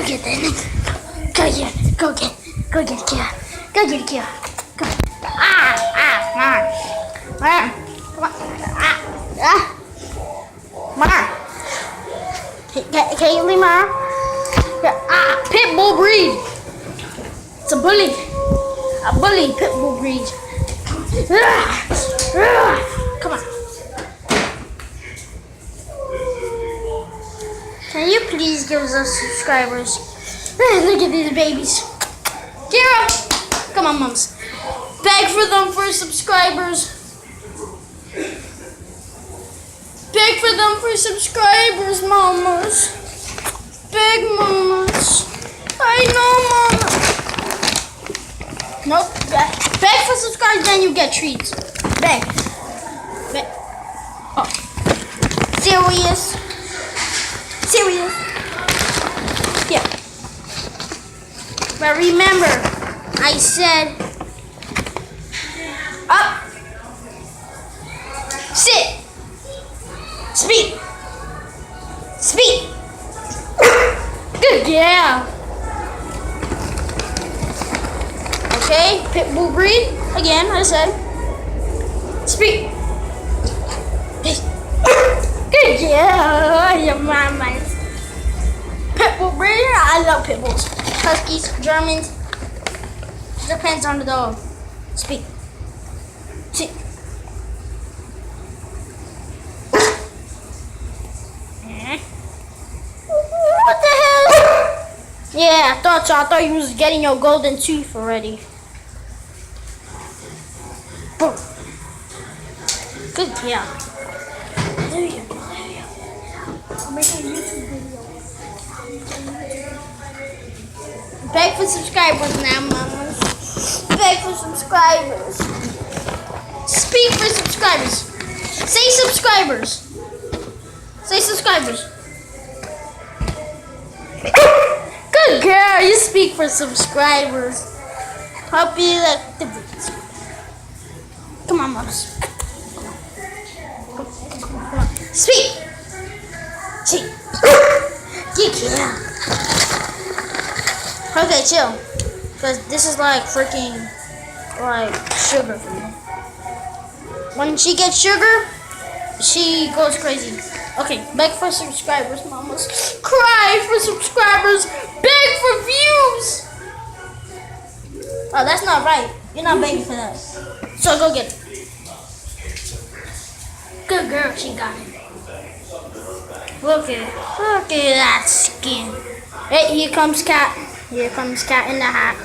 Get that. Go get it, Go get it, Kia. Go get it, Kia. Go. Come on. Come on. Can you leave my arm? Pit bull breed. It's a bully. A bully pit bull breed. Come on. Can you please give us subscribers? Look at these babies. Kira! Come on, mums. Beg for them for subscribers. Beg for them for subscribers, mamas. Beg, mamas. I know, mama. Nope. Beg for subscribers, then you get treats. Beg. Beg. Oh. Serious. Serious. Yeah. But remember, I said up, sit, speak, speak. Good, yeah. Okay, pit bull breed. Again, I said speak. Good, yeah. Your mama's pit bull breed. I love pit bulls. Huskies, Germans. Depends on the dog. Speak. See. What the hell? Yeah, I thought so. I thought you was getting your golden tooth already. Boom. Good, yeah. There you go. I'm making a YouTube video. Beg for subscribers now, mamas. Beg for subscribers. Speak for subscribers. Say subscribers. Say subscribers. Good girl, you speak for subscribers. Hope you like the videos. Come on, mamas. Come on. Speak. Speak. Yeah. Okay, chill. Because this is like freaking, like, sugar for me. When she gets sugar, she goes crazy. Okay, beg for subscribers, mamas. Cry for subscribers. Beg for views. Oh, that's not right. You're not begging for that. So go get it. Good girl, she got it. Look at that skin. Hey, here comes Cat. Here comes Cat in the hat.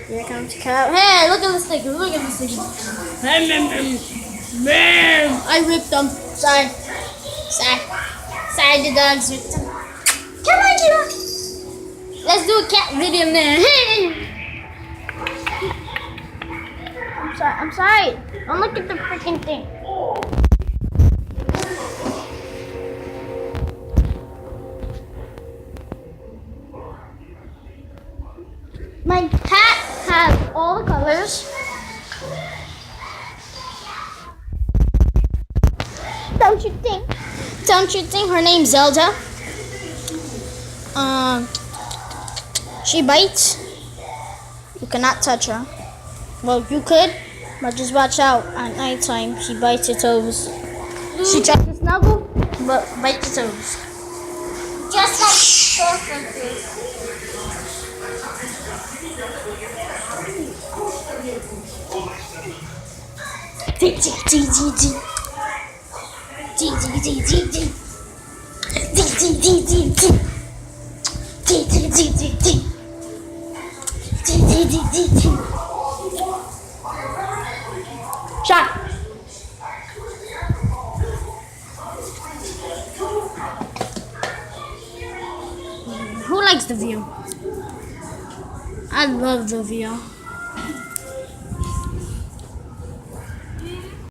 Here comes Cat. Hey, look at this thing. Look at this thing. I ripped them. Sorry. Sorry, the dogs ripped them. Come on, Kira. Let's do a cat video now. I'm sorry. Don't look at the freaking thing. My cat has all the colors. Don't you think? Don't you think her name's Zelda? She bites. You cannot touch her. Well, you could, but just watch out. At nighttime, she bites your toes. She tries to snuggle, but bites your toes. Just like perfect. Shot. Who likes the view? I love the view.